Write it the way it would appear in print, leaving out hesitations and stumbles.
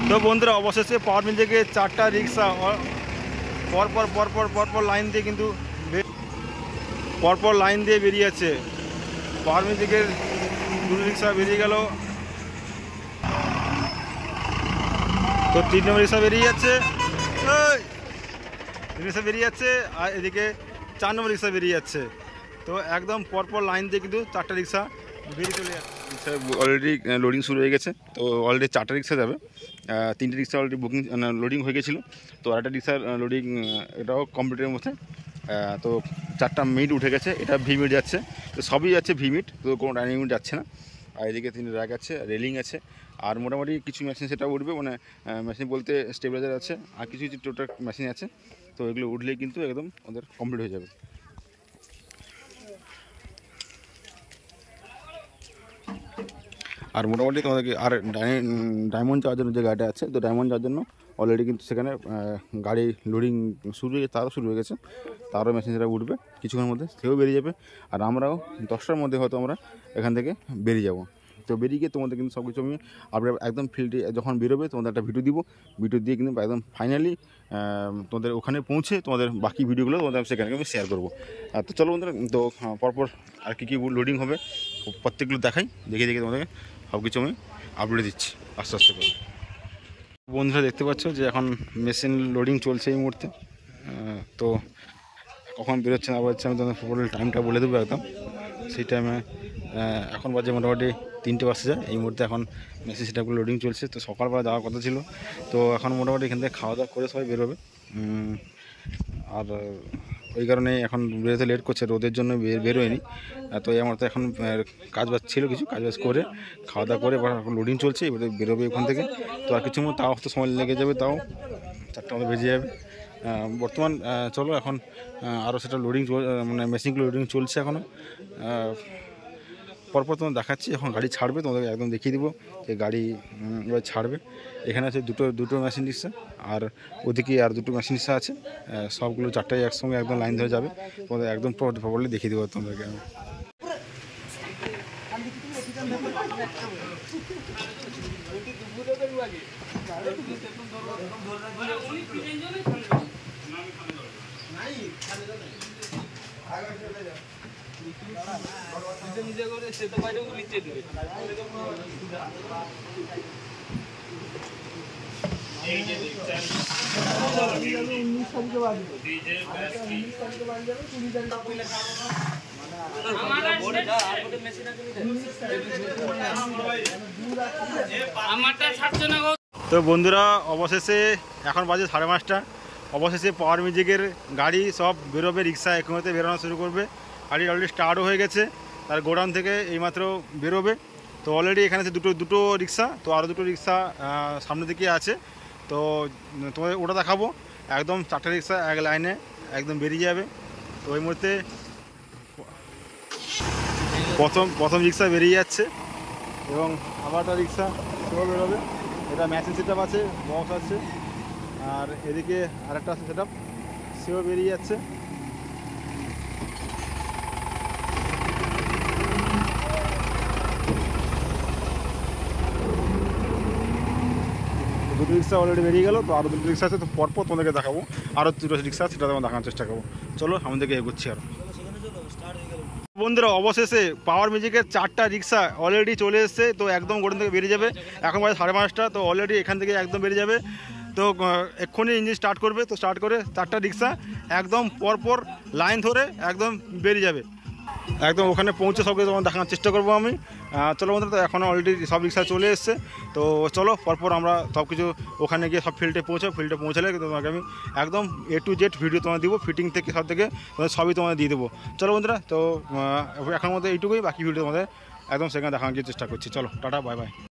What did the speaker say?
তো বন্ধুরা অবশেষে পাওয়ার মিউজিকে 4টা রিক্সা পরপর লাইন দিয়ে কিন্তু লাইন দিয়ে বেরিয়ে যাচ্ছে। পাওয়ার মিউজিকের 2 রিক্সা বেরিয়ে গেল, তো 3 নম্বর রিক্সা বেরিয়ে যাচ্ছে, আর এদিকে 4 নম্বর রিক্সা বেরিয়ে যাচ্ছে। তো একদম পরপর লাইন দিয়ে কিন্তু 4টা রিক্সা বেরিয়ে চলে যাচ্ছে। রিক্সা অলরেডি লোডিং শুরু হয়ে গেছে, তো অলরেডি 4টা রিক্সা যাবে। 3টে রিক্সা অলরেডি লোডিং হয়ে গেছিলো, তো আরেকটা রিক্সার লোডিং এটাও কমপ্লিটের মধ্যে। তো 4টা মিট উঠে গেছে, এটা ভিমিট যাচ্ছে, তো সবই যাচ্ছে ভিমিট, তো কোনো ডাইনিং মিট যাচ্ছে না। আর এদিকে 3 র্যাক আছে, রেলিং আছে, আর মোটামুটি কিছু মেশিন সেটা উঠবে, মানে মেশিন বলতে স্টেবিলাইজার আছে আর কিছু টোটাল মেশিন আছে। তো এগুলো উঠলেই কিন্তু একদম ওদের কমপ্লিট হয়ে যাবে। আর মোটামুটি তোমাদেরকে আর ডায়মন্ড যাওয়ার জন্য যে গাড়িটা আছে, তো ডায়মন্ড যাওয়ার জন্য অলরেডি কিন্তু সেখানে গাড়ি লোডিং শুরু হয়ে গেছে, তারও শুরু হয়ে গেছে, তারও মেশিন সেটা উঠবে কিছুক্ষণের মধ্যে, সেও বেরিয়ে যাবে। আর আমরাও 10টার মধ্যে হয়তো আমরা এখান থেকে বেরিয়ে যাব। তো বেরিয়ে গিয়ে তোমাদের কিন্তু সব কিছু আমি আপনার একদম ফিল্ডে যখন বেরোবে তোমাদের একটা ভিডিও দিব, ভিডিও দিয়ে কিন্তু একদম ফাইনালি তোমাদের ওখানে পৌঁছে তোমাদের বাকি ভিডিওগুলো তোমাদের সেখানে আমি শেয়ার করবো। তো চলো বন্ধুরা, তো পরপর আর কী লোডিং হবে প্রত্যেকগুলো দেখাই, দেখে তোমাদেরকে সব কিছু আমি আপডেট দিচ্ছি আস্তে আস্তে করে। বন্ধুরা দেখতে পাচ্ছ যে এখন মেশিন লোডিং চলছে এই মুহূর্তে। তো কখন বেরোচ্ছে না বেরোচ্ছে আমি তোমাদের পুরো টাইমটা বলে দেবো একদম। সেই টাইমে এখন বাজে মোটামুটি 3টে বাজতে যায় এই মুহূর্তে। এখন মেশিন সেটাগুলো লোডিং চলছে, তো সকালবেলা যাওয়ার কথা ছিল, তো এখন মোটামুটি এখান থেকে খাওয়া দাওয়া করে সবাই বেরোবে। আর ওই কারণে এখন বেরোতে লেট করছে, রোদের জন্য বেরোয়নি। তো আমার তো এখন কাজবাজ ছিল, কিছু কাজবাজ করে খাওয়া দাওয়া করে এবার এখন লোডিং চলছে, এবারে বেরোবে ওখান থেকে। তো আর কিছু তাও তো সময় লেগে যাবে, তাও 4টা মতো বেজে যাবে বর্তমান। চলো এখন আরও সেটা লোডিং মানে মেশিনগুলো লোডিং চলছে এখনও। পরপর তোমাদের দেখাচ্ছি, এখন গাড়ি ছাড়বে তোমাদেরকে একদম দেখিয়ে দিব যে গাড়ি এবার ছাড়বে। এখানে আছে দুটো মেশিন রিক্সা, আর ওদিকে আর 2টো মেশিন রিক্সা আছে, সবগুলো 4টাই একসঙ্গে একদম লাইন ধরে যাবে। তোমাদের একদম প্রপারলি দেখিয়ে দেবো তোমাদেরকে আমি। নিজে করে সে তো বাইরে নিচে দিবে। এই যে দেখছেন তো বন্ধুরা অবশেষে এখন বাজে 5:30, অবশেষে পাওয়ার মিউজিকের গাড়ি সব বেরোবে, রিক্সা এখনতে বেরোনো শুরু করবে। গাড়ি অলরেডি স্টার্টও হয়ে গেছে, তার গোডাউন থেকে এইমাত্র বেরোবে। তো অলরেডি এখানে আছে দুটো রিক্সা, তো আরও 2টো রিক্সা সামনের দিকে আছে, তো তোমাদের ওটা দেখাবো। একদম 4টা রিক্সা এক লাইনে একদম বেরিয়ে যাবে। তো ওই মুহূর্তে প্রথম রিক্সা বেরিয়ে যাচ্ছে, এবং আবার একটা রিক্সা সেও বেরোবে। এটা মেশিন সেটআপ আছে, বক্স আছে, আর এদিকে আরেকটা আছে সেটআপ, সেও বেরিয়ে যাচ্ছে। দুটো রিক্সা অলরেডি বেরিয়ে গেল, তো আরও 2টো রিক্সা আছে, তো পরপর তোমাদেরকে দেখাবো। আরও 2টো রিক্সা সেটা তোমার দেখানোর চেষ্টা করবো। চলো আমাদেরকে এগোচ্ছি আরও। বন্ধুরা অবশেষে পাওয়ার মিউজিকের 4টা রিক্সা অলরেডি চলে এসছে, তো একদম গোডাউন থেকে বেরিয়ে যাবে। এখন বাজে 5:30, তো অলরেডি এখান থেকে একদম বেরিয়ে যাবে। তো এক্ষুনি ইঞ্জিন স্টার্ট করবে, তো স্টার্ট করে 4টা রিক্সা একদম পরপর লাইন ধরে একদম বেরিয়ে যাবে। একদম ওখানে পৌঁছে সব কিছু তোমার দেখানোর চেষ্টা করবো আমি। চলো বন্ধুরা, তো এখন অলরেডি সব রিক্সা চলে এসছে, তো চলো পরপর আমরা সব কিছু ওখানে গিয়ে সব ফিল্ডে পৌঁছালে তোমাকে আমি একদম A to Z ভিডিও তোমার দিব, ফিটিং থেকে সব থেকে সবই তোমাদের দিয়ে দেবো। চলো বন্ধুরা, তো এখন মধ্যে এইটুকুই, বাকি ভিডিও তোমাদের একদম সেখানে দেখানোর চেষ্টা করছি। চলো টাটা, বাই বাই।